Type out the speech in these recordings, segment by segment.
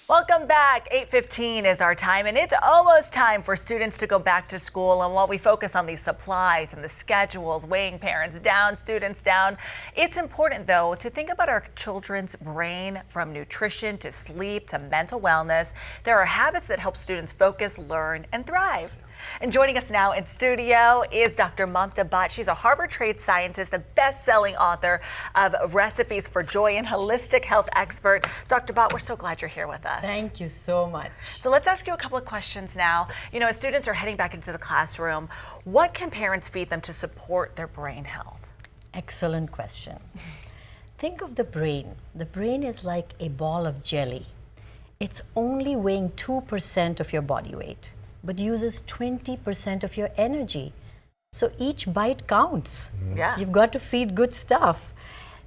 Welcome back. 8:15 is our time, and it's almost time for students to go back to school. And while we focus on these supplies and the schedules, weighing parents down, students down, it's important, though, to think about our children's brain, from nutrition to sleep to mental wellness. There are habits that help students focus, learn, and thrive. And joining us now in studio is Dr. Mamta Bhatt. She's a Harvard trained scientist, a best-selling author of Recipes for Joy, and holistic health expert. Dr. Bhatt, we're so glad you're here with us. Thank you so much. So let's ask you a couple of questions now. You know, as students are heading back into the classroom, what can parents feed them to support their brain health? Excellent question. Think of the brain. The brain is like a ball of jelly. It's only weighing 2% of your body weight, but uses 20% of your energy. So each bite counts. Yeah. You've got to feed good stuff.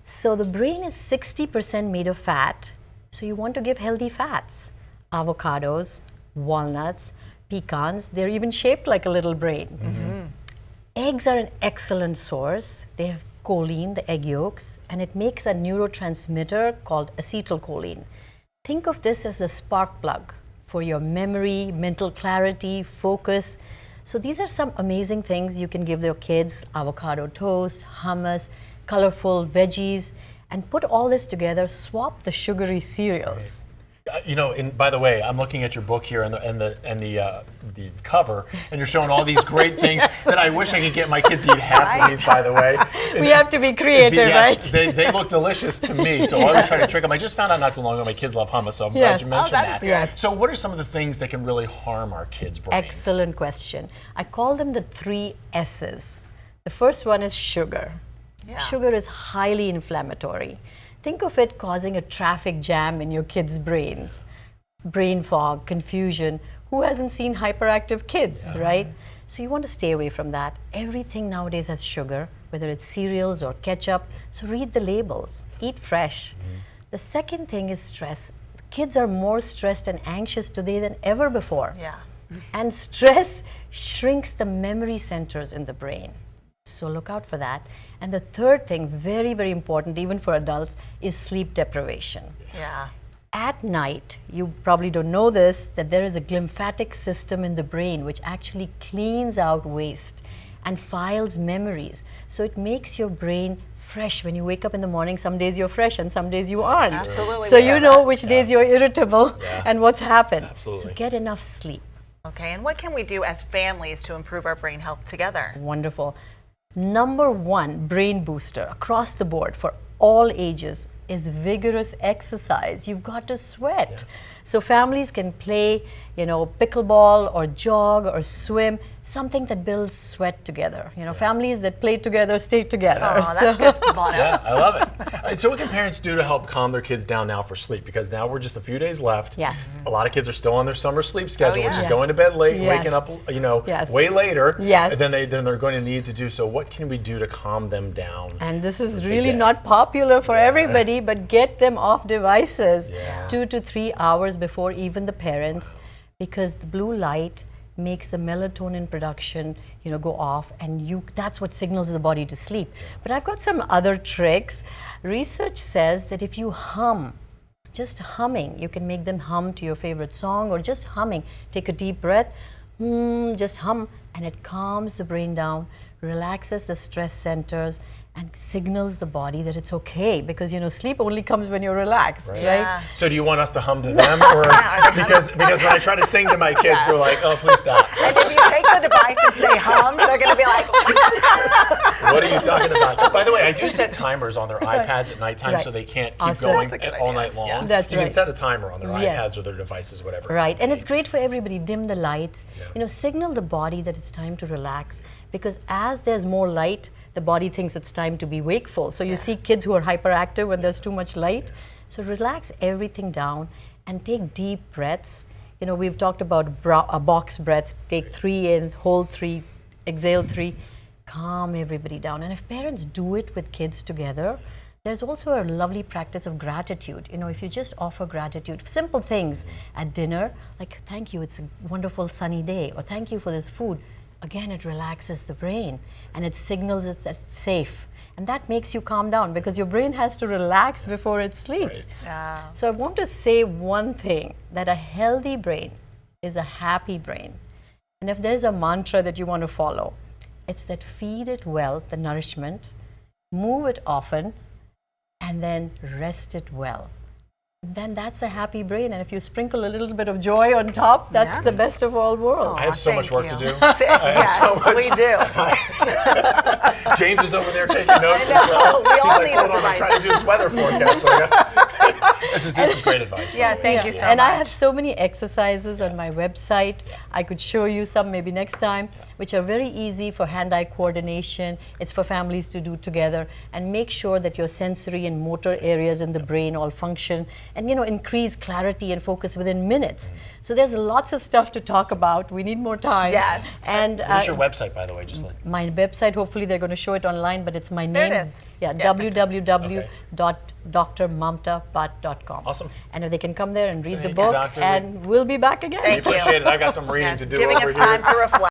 So the brain is 60% made of fat. So you want to give healthy fats. Avocados, walnuts, pecans, they're even shaped like a little brain. Eggs are an excellent source. They have choline, the egg yolks, and it makes a neurotransmitter called acetylcholine. Think of this as the spark plug for your memory, mental clarity, focus. So these are some amazing things you can give your kids: avocado toast, hummus, colorful veggies, and put all this together. Swap the sugary cereals. You know, and by the way, I'm looking at your book here and the cover, and you're showing all these great things that I wish I could get my kids to eat half of these. By the way, We have to be creative, right? They look delicious to me, so I was trying to trick them. I just found out not too long ago my kids love hummus, so I'm glad Yes. you mentioned that. Yes. So, what are some of the things that can really harm our kids' brains? Excellent question. I call them the 3 S's. The first one is sugar. Yeah. Sugar is highly inflammatory. Think of it causing a traffic jam in your kids' brains. Brain fog, confusion. Who hasn't seen hyperactive kids, right? So you want to stay away from that. Everything nowadays has sugar, whether it's cereals or ketchup. So read the labels. Eat fresh. The second thing is stress. Kids are more stressed and anxious today than ever before. Yeah. And stress shrinks the memory centers in the brain. So look out for that. And the third thing, very, very important, even for adults, is sleep deprivation. Yeah. At night, you probably don't know this, that there is a glymphatic system in the brain which actually cleans out waste and files memories. So it makes your brain fresh. When you wake up in the morning, some days you're fresh and some days you aren't. Absolutely. So we you are know that. which days you're irritable and what's happened. Absolutely. So get enough sleep. Okay, and what can we do as families to improve our brain health together? Wonderful. Number one brain booster across the board for all ages is vigorous exercise. You've got to sweat. So families can play, pickleball or jog or swim, something that builds sweat together. Families that play together stay together. Oh, that's good, Bono. Yeah, I love it. So what can parents do to help calm their kids down now for sleep? Because now we're just a few days left. Yes. A lot of kids are still on their summer sleep schedule, which is Yeah. going to bed late, Yes. waking up, Yes. way later. Yes. Than they're going to need to do. So what can we do to calm them down? And this is Big really day. not popular for everybody, but get them off devices Yeah. 2 to 3 hours before even the parents, because the blue light makes the melatonin production go off, and that's what signals the body to sleep. But I've got some other tricks. Research says that if you hum, just humming, you can make them hum to your favorite song, or just humming. Take a deep breath, just hum, and it calms the brain down, relaxes the stress centers, and signals the body that it's okay, because sleep only comes when you're relaxed, right? Yeah. So do you want us to hum to them, or because when I try to sing to my kids, they're like, "Oh, please stop." And if you take the device and say hum, they're going to be like, What are you talking about? By the way, I do set timers on their iPads at nighttime Right. so they can't keep Awesome. going That's a good all idea. night long. Yeah. That's You can right. set a timer on their Yes. iPads or their devices, whatever. Right, and it's great for everybody. Dim the lights, signal the body that it's time to relax, because as there's more light, the body thinks it's time to be wakeful. So you see kids who are hyperactive when there's too much light. So relax everything down and take deep breaths. We've talked about a box breath. Take 3 in, hold 3, exhale 3. Calm everybody down. And if parents do it with kids together, there's also a lovely practice of gratitude. If you just offer gratitude, simple things at dinner, like thank you, it's a wonderful sunny day, or thank you for this food. Again, it relaxes the brain and it signals it's safe. And that makes you calm down because your brain has to relax before it sleeps. Yeah. So I want to say one thing, that a healthy brain is a happy brain. And if there's a mantra that you want to follow, it's that feed it well, the nourishment, move it often, and then rest it well. Then that's a happy brain. And if you sprinkle a little bit of joy on top, that's the best of all worlds. I have so much thank work to you. do. Yes, so much- we do. James is over there taking notes I as well. know. We He's all like, need hold this on, I'm advice. trying to do this weather forecast for you. This is great advice. by Yeah, the way. thank you so And much. I have so many exercises on my website. I could show you some maybe next time, which are very easy for hand-eye coordination. It's for families to do together and make sure that your sensory and motor areas in the brain all function and, increase clarity and focus within minutes. So there's lots of stuff to talk about. We need more time. Yes. And What is your website, by the way? Just like my website, hopefully they're going to show it online, but it's my There name. it is. Yeah, Yeah. www.drmamtabhatt.com. Awesome. And if they can come there and read the Thank you, books, Doctor. and we'll be back again. Thank you. appreciate it. I got some reading Yes, to do giving over us here. time to reflect.